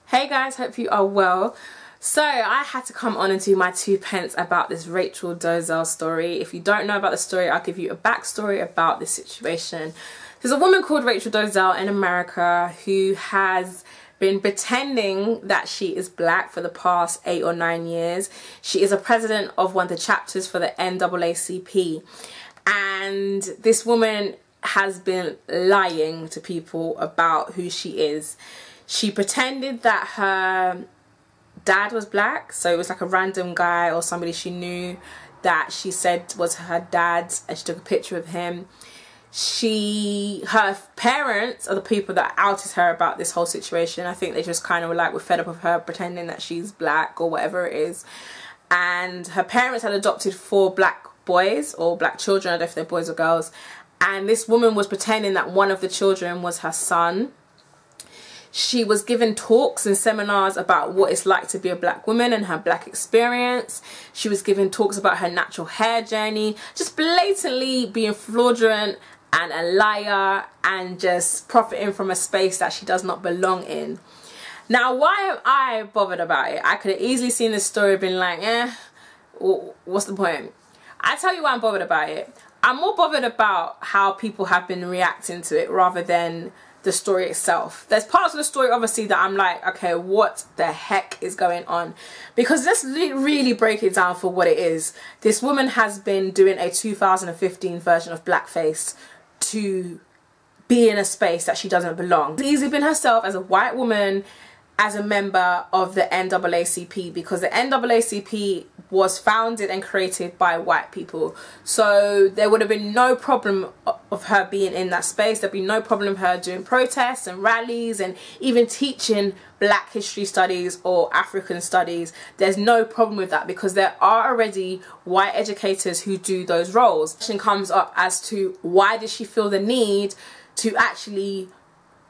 Hey guys, hope you are well. So I had to come on and do my 2pence about this Rachel Dolezal story. If you don't know about the story, I'll give you a backstory about this situation. There's a woman called Rachel Dolezal in America who has been pretending that she is black for the past 8 or 9 years. She is a president of one of the chapters for the NAACP, and this woman has been lying to people about who she is. She pretended that her dad was black, so it was like a random guy or somebody she knew that she said was her dad, and she took a picture of him. Her parents are the people that outed her about this whole situation. I think they just kind of were like, we're fed up of her pretending that she's black or whatever it is. And her parents had adopted 4 black boys or black children, I don't know if they're boys or girls, and this woman was pretending that one of the children was her son. She was given talks and seminars about what it's like to be a black woman and her black experience. She was given talks about her natural hair journey, just blatantly being fraudulent and a liar and just profiting from a space that she does not belong in. Now, why am I bothered about it? I could have easily seen this story and been like, what's the point? I tell you why I'm bothered about it. I'm more bothered about how people have been reacting to it rather than the story itself. There's parts of the story obviously that I'm like, okay, what the heck is going on? Because let's really break it down for what it is. This woman has been doing a 2015 version of blackface to be in a space that she doesn't belong. She's easily been herself as a white woman, as a member of the NAACP, because the NAACP was founded and created by white people. So there would have been no problem of her being in that space. There'd be no problem of her doing protests and rallies and even teaching black history studies or African studies. There's no problem with that because there are already white educators who do those roles. The question comes up as to why did she feel the need to actually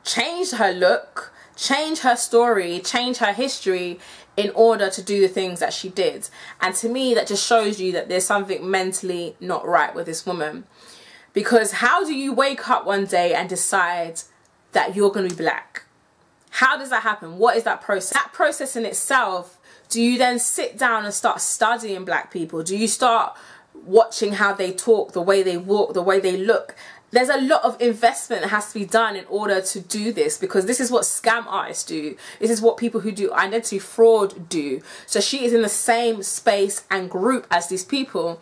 change her look, change her story, change her history in order to do the things that she did. And to me, that just shows you that there's something mentally not right with this woman. Because how do you wake up one day and decide that you're going to be black? How does that happen? What is that process? That process in itself, do you then sit down and start studying black people? Do you start watching how they talk, the way they walk, the way they look? There's a lot of investment that has to be done in order to do this, because this is what scam artists do. This is what people who do identity fraud do. So she is in the same space and group as these people.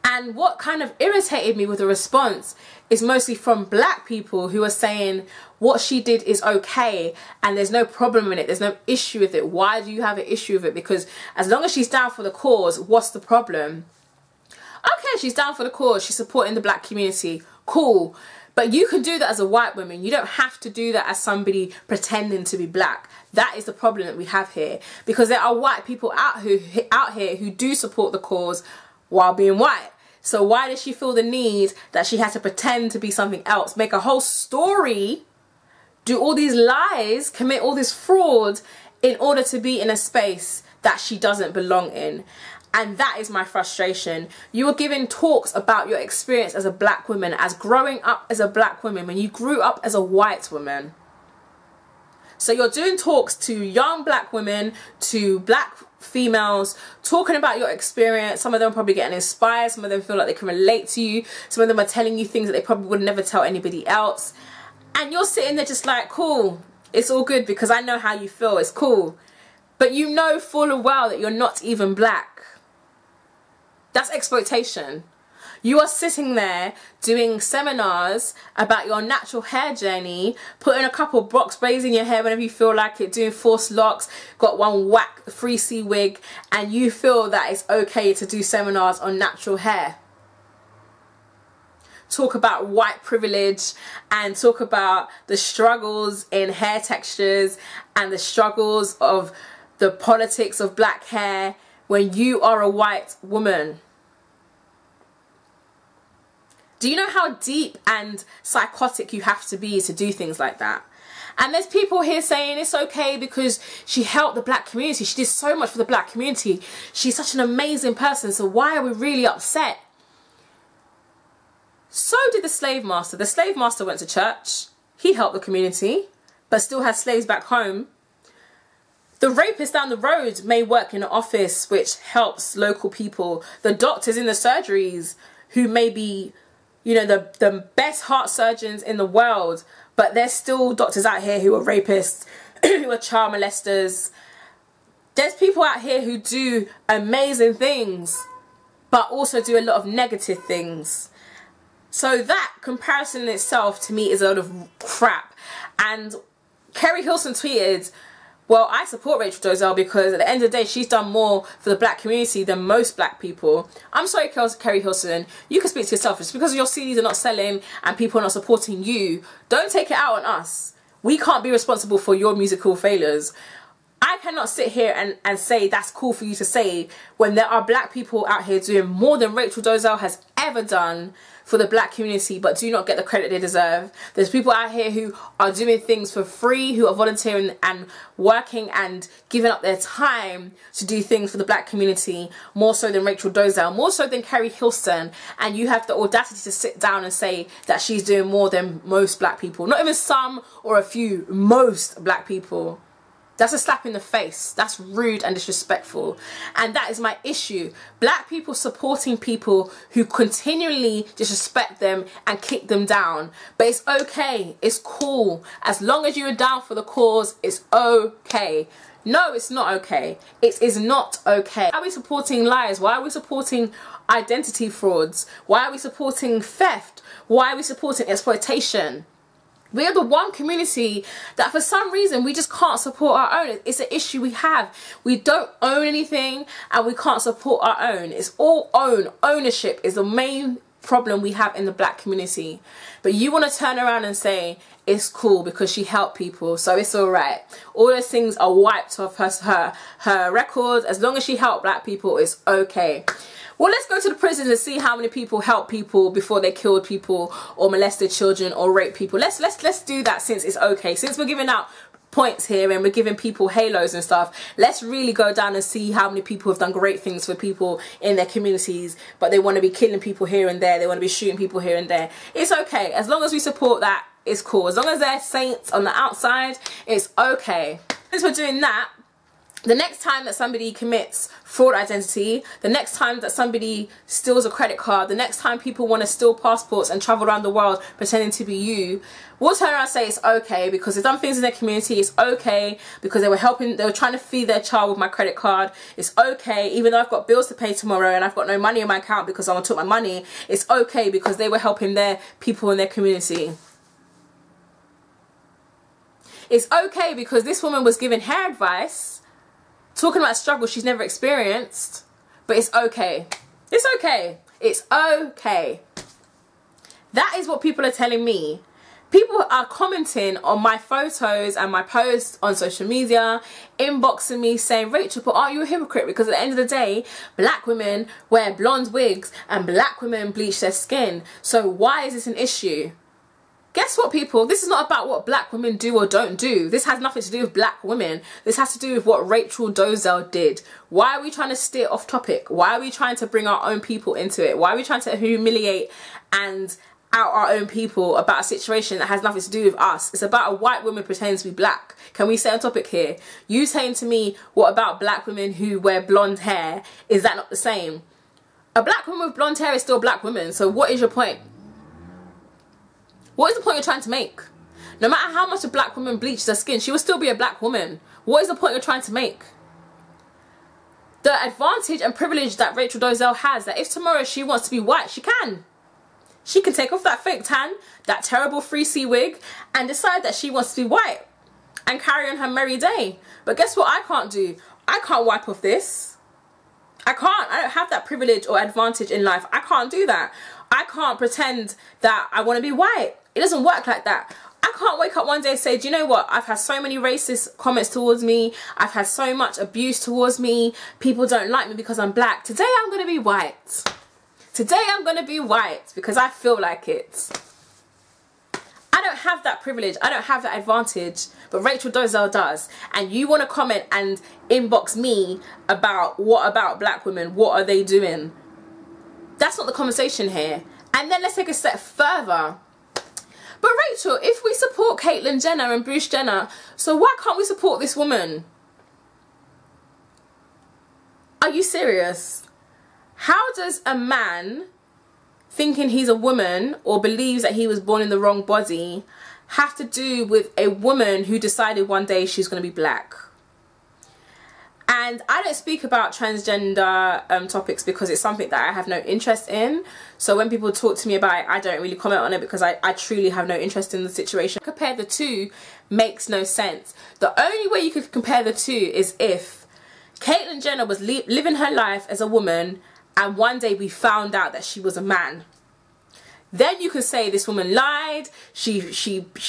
And what kind of irritated me with the response is mostly from black people who are saying what she did is okay and there's no problem in it, there's no issue with it. Why do you have an issue with it? Because as long as she's down for the cause, what's the problem? Okay, she's down for the cause, she's supporting the black community, cool. But you can do that as a white woman. You don't have to do that as somebody pretending to be black. That is the problem that we have here, because there are white people out here who do support the cause while being white. So why does she feel the need that she has to pretend to be something else, make a whole story, do all these lies, commit all this fraud in order to be in a space that she doesn't belong in? And that is my frustration. You were giving talks about your experience as a black woman, as growing up as a black woman, when you grew up as a white woman. So you're doing talks to young black women, to black females, talking about your experience. Some of them are probably getting inspired. Some of them feel like they can relate to you. Some of them are telling you things that they probably would never tell anybody else. And you're sitting there just like, cool, it's all good because I know how you feel, it's cool. But you know full and well that you're not even black. That's exploitation. You are sitting there doing seminars about your natural hair journey, putting a couple box braids in your hair whenever you feel like it, doing forced locks, got one whack 3C wig, and you feel that it's okay to do seminars on natural hair. Talk about white privilege and talk about the struggles in hair textures and the struggles of the politics of black hair when you are a white woman. Do you know how deep and psychotic you have to be to do things like that? And there's people here saying it's okay because she helped the black community. She did so much for the black community. She's such an amazing person. So why are we really upset? So did the slave master. The slave master went to church. He helped the community, but still had slaves back home. The rapist down the road may work in an office which helps local people. The doctors in the surgeries who may be, you know, the best heart surgeons in the world, but there's still doctors out here who are rapists, who are child molesters. There's people out here who do amazing things, but also do a lot of negative things. So that comparison in itself, to me, is a load of crap. And Kerry Hilson tweeted, well, I support Rachel Dolezal because at the end of the day, she's done more for the black community than most black people. I'm sorry, Kerry Hilson, you can speak to yourself. It's because your CDs are not selling and people are not supporting you. Don't take it out on us. We can't be responsible for your musical failures. I cannot sit here and say that's cool for you to say when there are black people out here doing more than Rachel Dolezal has ever done for the black community, but do not get the credit they deserve. There's people out here who are doing things for free, who are volunteering and working and giving up their time to do things for the black community, more so than Rachel Dolezal, more so than Kerry Hilson, and you have the audacity to sit down and say that she's doing more than most black people. Not even some or a few, most black people. That's a slap in the face. That's rude and disrespectful. And that is my issue. Black people supporting people who continually disrespect them and kick them down. But it's okay. It's cool. As long as you're down for the cause, it's okay. No, it's not okay. It is not okay. Why are we supporting lies? Why are we supporting identity frauds? Why are we supporting theft? Why are we supporting exploitation? We are the one community that for some reason we just can't support our own. It's an issue we have. We don't own anything and we can't support our own. It's all own. Ownership is the main problem we have in the black community. But you want to turn around and say it's cool because she helped people, so it's alright. All those things are wiped off her record. As long as she helped black people, it's okay. Well, let's go to the prisons and see how many people helped people before they killed people or molested children or raped people. Let's do that, since it's okay. Since we're giving out points here and we're giving people halos and stuff, let's really go down and see how many people have done great things for people in their communities, but they want to be killing people here and there, they want to be shooting people here and there. It's okay. As long as we support that, it's cool. As long as they're saints on the outside, it's okay. Since we're doing that, the next time that somebody commits fraud identity, the next time that somebody steals a credit card, the next time people want to steal passports and travel around the world pretending to be you, we'll turn around and say it's okay because they've done things in their community. It's okay because they were trying to feed their child with my credit card. It's okay even though I've got bills to pay tomorrow and I've got no money in my account because someone took my money. It's okay because they were helping their people in their community. It's okay because this woman was given hair advice, talking about a struggle she's never experienced, but it's okay. It's okay. It's okay. That is what people are telling me. People are commenting on my photos and my posts on social media, inboxing me saying, Rachel, but aren't you a hypocrite? Because at the end of the day, black women wear blonde wigs and black women bleach their skin. So why is this an issue? Guess what, people? This is not about what black women do or don't do. This has nothing to do with black women. This has to do with what Rachel Dolezal did. Why are we trying to steer off topic? Why are we trying to bring our own people into it? Why are we trying to humiliate and out our own people about a situation that has nothing to do with us? It's about a white woman pretending to be black. Can we stay on topic here? You saying to me, what about black women who wear blonde hair? Is that not the same? A black woman with blonde hair is still a black woman. So what is your point? What is the point you're trying to make? No matter how much a black woman bleaches her skin, she will still be a black woman. What is the point you're trying to make? The advantage and privilege that Rachel Dolezal has, that if tomorrow she wants to be white, she can. She can take off that fake tan, that terrible 3C wig, and decide that she wants to be white and carry on her merry day. But guess what I can't do? I can't wipe off this. I can't. I don't have that privilege or advantage in life. I can't do that. I can't pretend that I want to be white. It doesn't work like that. I can't wake up one day and say, do you know what? I've had so many racist comments towards me. I've had so much abuse towards me. People don't like me because I'm black. Today I'm going to be white. Today I'm going to be white because I feel like it. I don't have that privilege. I don't have that advantage. But Rachel Dolezal does. And you want to comment and inbox me about what about black women? What are they doing? That's not the conversation here. And then let's take a step further. But Rachel, if we support Caitlyn Jenner and Bruce Jenner, so why can't we support this woman? Are you serious? How does a man thinking he's a woman or believes that he was born in the wrong body have to do with a woman who decided one day she's going to be black? And I don't speak about transgender topics because it's something that I have no interest in. So when people talk to me about it, I don't really comment on it because I truly have no interest in the situation. Compare the two makes no sense. The only way you could compare the two is if Caitlyn Jenner was living her life as a woman and one day we found out that she was a man. Then you can say this woman lied. She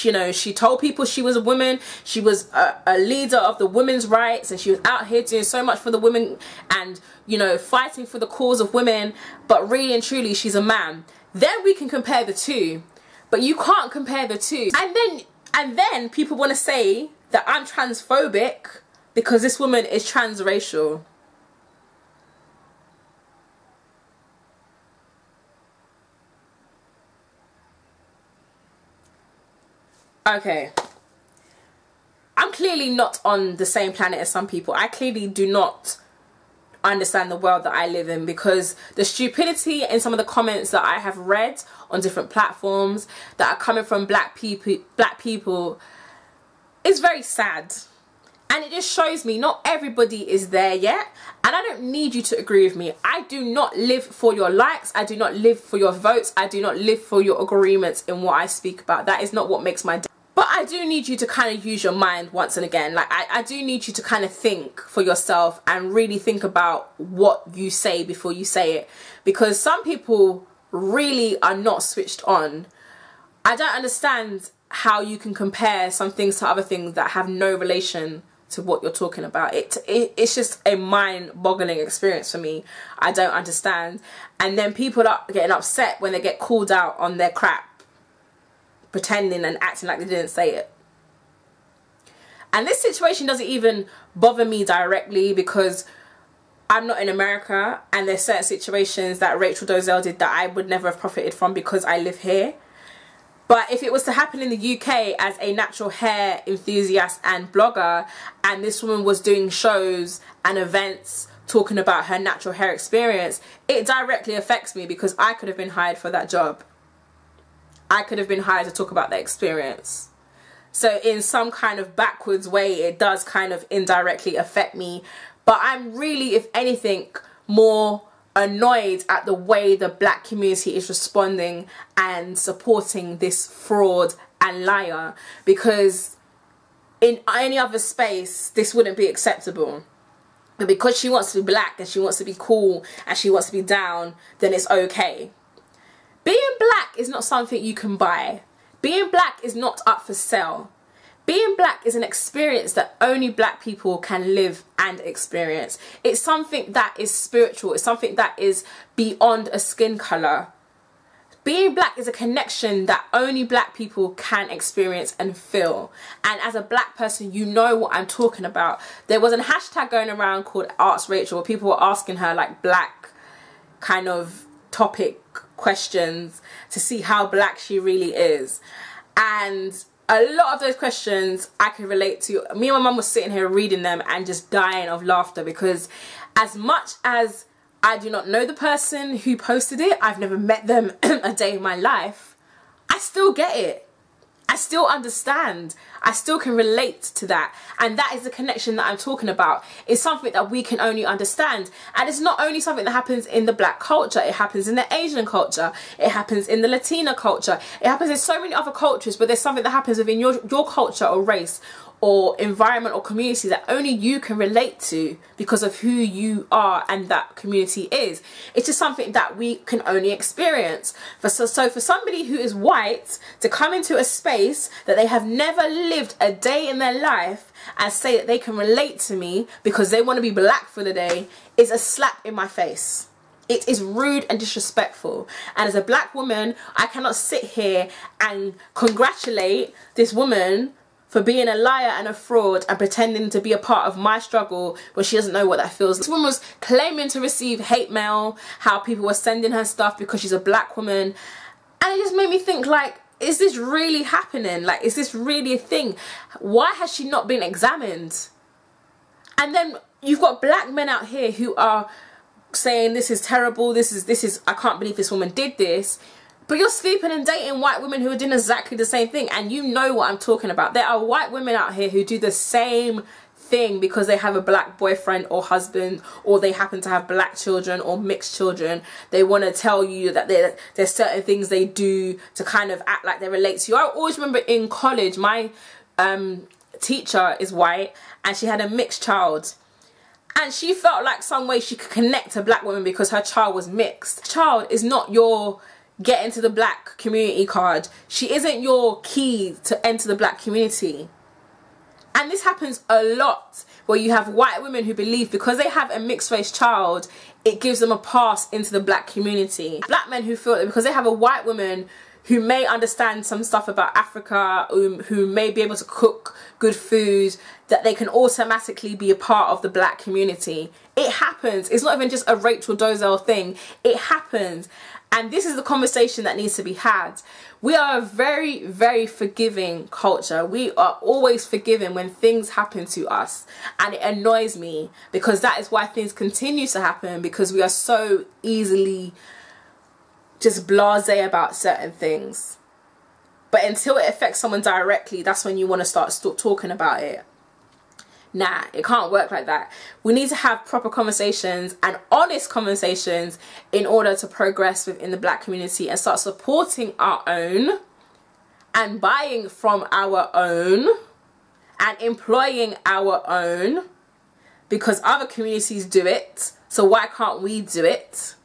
you know, she told people she was a woman. She was a leader of the women's rights, and she was out here doing so much for the women and, you know, fighting for the cause of women. But really and truly, she's a man. Then we can compare the two. But you can't compare the two. And then people want to say that I'm transphobic because this woman is transracial. Okay, I'm clearly not on the same planet as some people. I clearly do not understand the world that I live in, because the stupidity in some of the comments that I have read on different platforms that are coming from black people is very sad. And it just shows me not everybody is there yet. And I don't need you to agree with me. I do not live for your likes. I do not live for your votes. I do not live for your agreements in what I speak about. That is not what makes my day. But I do need you to kind of use your mind once and again. Like, I do need you to kind of think for yourself and really think about what you say before you say it. Because some people really are not switched on. I don't understand how you can compare some things to other things that have no relation to what you're talking about. It's just a mind-boggling experience for me. I don't understand. And then people are getting upset when they get called out on their crap, pretending and acting like they didn't say it. And this situation doesn't even bother me directly because I'm not in America, and there's certain situations that Rachel Dolezal did that I would never have profited from because I live here. But if it was to happen in the UK as a natural hair enthusiast and blogger, and this woman was doing shows and events talking about her natural hair experience, it directly affects me because I could have been hired for that job. I could have been hired to talk about that experience. So in some kind of backwards way, it does kind of indirectly affect me. But I'm really, if anything, more annoyed at the way the black community is responding and supporting this fraud and liar, because in any other space this wouldn't be acceptable. But because she wants to be black and she wants to be cool and she wants to be down, then it's okay. Being black is not something you can buy. Being black is not up for sale. Being black is an experience that only black people can live and experience. It's something that is spiritual. It's something that is beyond a skin colour. Being black is a connection that only black people can experience and feel. And as a black person, you know what I'm talking about. There was a hashtag going around called Ask Rachel, where people were asking her like black kind of topic questions to see how black she really is. And a lot of those questions I could relate to. Me and my mum was sitting here reading them and just dying of laughter, because as much as I do not know the person who posted it, I've never met them a day in my life, I still get it. I still understand. I still can relate to that. And that is the connection that I'm talking about. It's something that we can only understand. And it's not only something that happens in the black culture. It happens in the Asian culture. It happens in the Latina culture. It happens in so many other cultures. But there's something that happens within your culture or race or environment or community that only you can relate to because of who you are and that community is. It's just something that we can only experience. So for somebody who is white to come into a space that they have never lived a day in their life and say that they can relate to me because they want to be black for the day is a slap in my face. It is rude and disrespectful. And as a black woman, I cannot sit here and congratulate this woman for being a liar and a fraud and pretending to be a part of my struggle when she doesn't know what that feels. This woman was claiming to receive hate mail, how people were sending her stuff because she's a black woman. And it just made me think, like, is this really happening? Like, is this really a thing? Why has she not been examined? And then you've got black men out here who are saying this is terrible, this is I can't believe this woman did this, but you're sleeping and dating white women who are doing exactly the same thing, and you know what I'm talking about. There are white women out here who do the same thing because they have a black boyfriend or husband, or they happen to have black children or mixed children. They want to tell you that there's certain things they do to kind of act like they relate to you. I always remember in college, my teacher is white and she had a mixed child, and she felt like some way she could connect to black women because her child was mixed. Child is not your get into the black community card. She isn't your key to enter the black community. And this happens a lot, where you have white women who believe because they have a mixed race child, it gives them a pass into the black community. Black men who feel that because they have a white woman who may understand some stuff about Africa, who may be able to cook good food, that they can automatically be a part of the black community. It happens. It's not even just a Rachel Dolezal thing. It happens. And this is the conversation that needs to be had. We are a very, very forgiving culture. We are always forgiving when things happen to us. And it annoys me because that is why things continue to happen, because we are so easily just blasé about certain things. But until it affects someone directly, that's when you want to start talking about it. Nah, it can't work like that. We need to have proper conversations and honest conversations in order to progress within the black community and start supporting our own and buying from our own and employing our own, because other communities do it, so why can't we do it?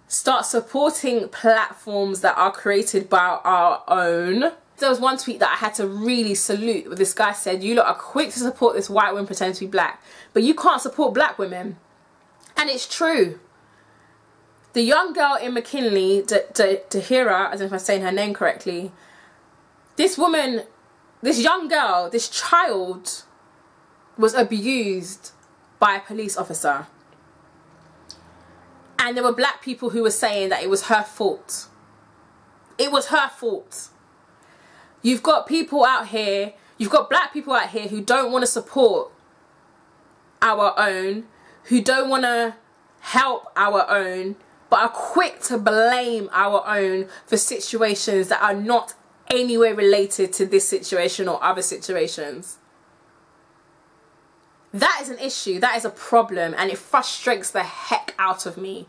Start supporting platforms that are created by our own. There was one tweet that I had to really salute, where this guy said, you lot are quick to support this white woman pretending to be black, but you can't support black women. And it's true. The young girl in McKinley, Dahira, I don't know if I'm saying her name correctly, this woman, this young girl, this child was abused by a police officer. And there were black people who were saying that it was her fault. It was her fault. You've got people out here, you've got black people out here who don't want to support our own, who don't want to help our own, but are quick to blame our own for situations that are not anywhere related to this situation or other situations. That is an issue, that is a problem, and it frustrates the heck out of me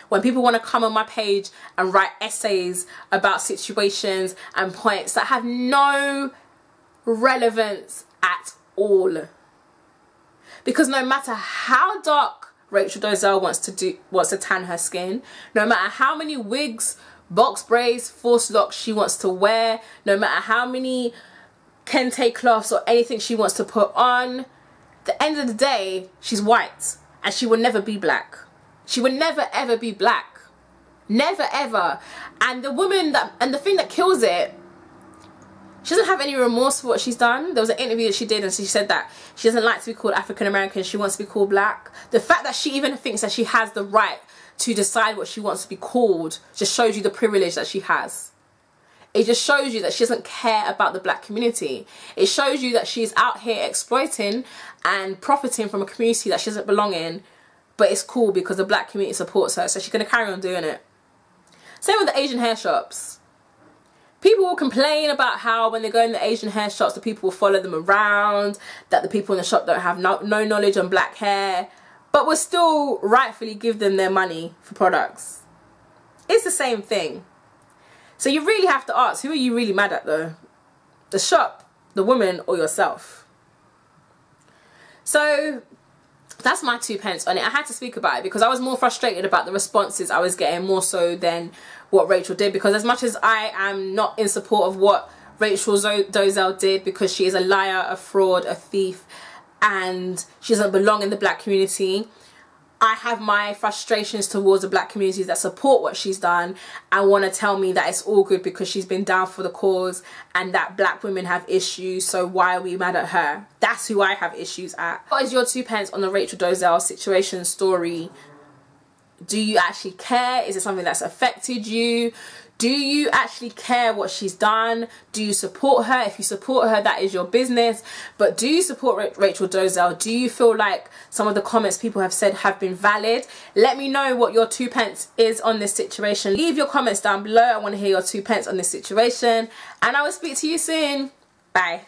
when people want to come on my page and write essays about situations and points that have no relevance at all. Because no matter how dark Rachel Dolezal wants to tan her skin, no matter how many wigs, box braids, false locks she wants to wear, no matter how many kente cloths or anything she wants to put on, at the end of the day, she's white and she will never be black. She would never ever be black. Never ever. And the woman and the thing that kills it, she doesn't have any remorse for what she's done. There was an interview that she did and she said that she doesn't like to be called African American, she wants to be called black. The fact that she even thinks that she has the right to decide what she wants to be called just shows you the privilege that she has. It just shows you that she doesn't care about the black community. It shows you that she's out here exploiting and profiting from a community that she doesn't belong in, but it's cool because the black community supports her, so she's going to carry on doing it. Same with the Asian hair shops. People will complain about how when they go in the Asian hair shops, the people will follow them around, that the people in the shop don't have no knowledge on black hair, but will still rightfully give them their money for products. It's the same thing. So you really have to ask, who are you really mad at though? The shop, the woman, or yourself? So that's my 2 pence on it. I had to speak about it because I was more frustrated about the responses I was getting more so than what Rachel did, because as much as I am not in support of what Rachel Dolezal did, because she is a liar, a fraud, a thief, and she doesn't belong in the black community, I have my frustrations towards the black communities that support what she's done and want to tell me that it's all good because she's been down for the cause and that black women have issues, so why are we mad at her? That's who I have issues at. What is your 2 pence on the Rachel Dolezal situation story? Do you actually care? Is it something that's affected you? Do you actually care what she's done? Do you support her? If you support her, that is your business. But do you support Rachel Dolezal? Do you feel like some of the comments people have said have been valid? Let me know what your 2 pence is on this situation. Leave your comments down below. I want to hear your 2 pence on this situation. And I will speak to you soon. Bye.